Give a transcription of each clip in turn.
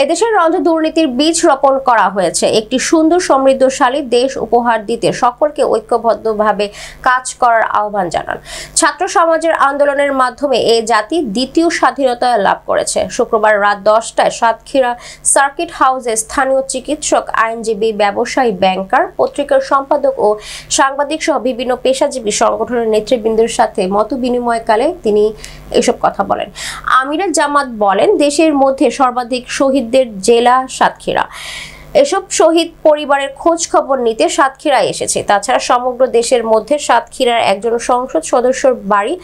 এদেশের রন্ধ দুর্নীতির বীজ রোপণ করা হয়েছে। একটি সুন্দর সমৃদ্ধশালী দেশ উপহার দিতে সকলকে ঐক্যবদ্ধভাবে কাজ করার আহ্বান জানান। ছাত্র সমাজের আন্দোলনের মাধ্যমে এ জাতি দ্বিতীয় স্বাধীনতা লাভ করেছে। শুক্রবার রাত 10টায় সাতক্ষীরা সার্কিট হাউসে স্থানীয় চিকিৎসক, আইনজীবী, ব্যবসায়ী, ব্যাংকার, পত্রিকার সম্পাদক ও সাংবাদিক সহ বিভিন্ন পেশাজীবী সংগঠনের নেতৃবৃন্দের সাথে মত বিনিময়কালে তিনি এসব কথা বলেন। আমিরে জামাত বলেন, দেশের মধ্যে সর্বাধিক শহীদদের জেলা সাতক্ষীরা। এসব শহীদ পরিবারের খোঁজ খবর নিতে সাতক্ষীরায় এসেছে। তাছাড়া সমগ্র দেশের মধ্যে সাতক্ষীরার একজন সংসদ সদস্যর বাড়ি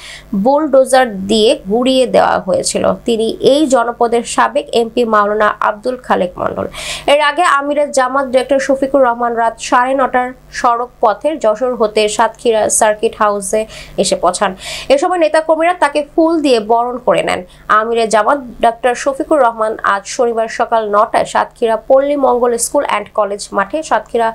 বুলডোজার দিয়ে গুড়িয়ে দেওয়া হয়েছিল। তিনি এই জনপদের সাবেক এমপি মাওলানা আব্দুল খালেক মণ্ডল। এর আগে আমিরের জামাত ডিরেক্টর শফিকুর রহমান রাত 9:30টার সড়ক পথের যশোর হতে সাতক্ষীরা সার্কিট হাউসে এসে পৌঁছান। এ সময় নেতাকর্মীরা তাকে ফুল দিয়ে বরণ করে নেন। আমিরের জামাত ডাক্তার শফিকুর রহমান আজ শনিবার সকাল 9টায় সাতক্ষীরা পল্লী মঙ্গল স্কুল অ্যান্ড কলেজ মাঠে সাতক্ষীরা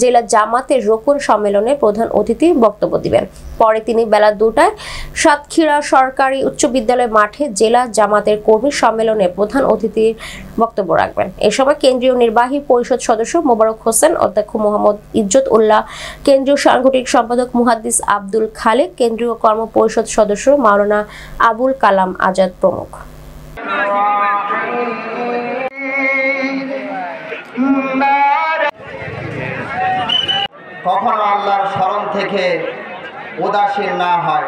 জেলা জামাতের রোকন সম্মেলনে প্রধান অতিথি বক্তব্য দিবেন। পরে তিনি বেলা 2টায় সাতক্ষীরা সরকারি উচ্চ বিদ্যালয় মাঠে জেলা জামাতের কর্মী সম্মেলনে প্রধান অতিথির বক্তব্য রাখবেন। এ সময় কেন্দ্রীয় নির্বাহী পরিষদ সদস্য মোবারক হোসেন, অধ্যক্ষ মোহাম্মদ ইজ্জত উল্লাহ, কেন্দ্রীয় সাংগঠনিক সম্পাদক মুহাদ্দিস আব্দুল খালেক, কেন্দ্রীয় কর্ম পরিষদ সদস্য মাওলানা আবুল কালাম আজাদ প্রমুখ। কখনো আল্লাহর স্মরণ থেকে উদাসীন না হয়।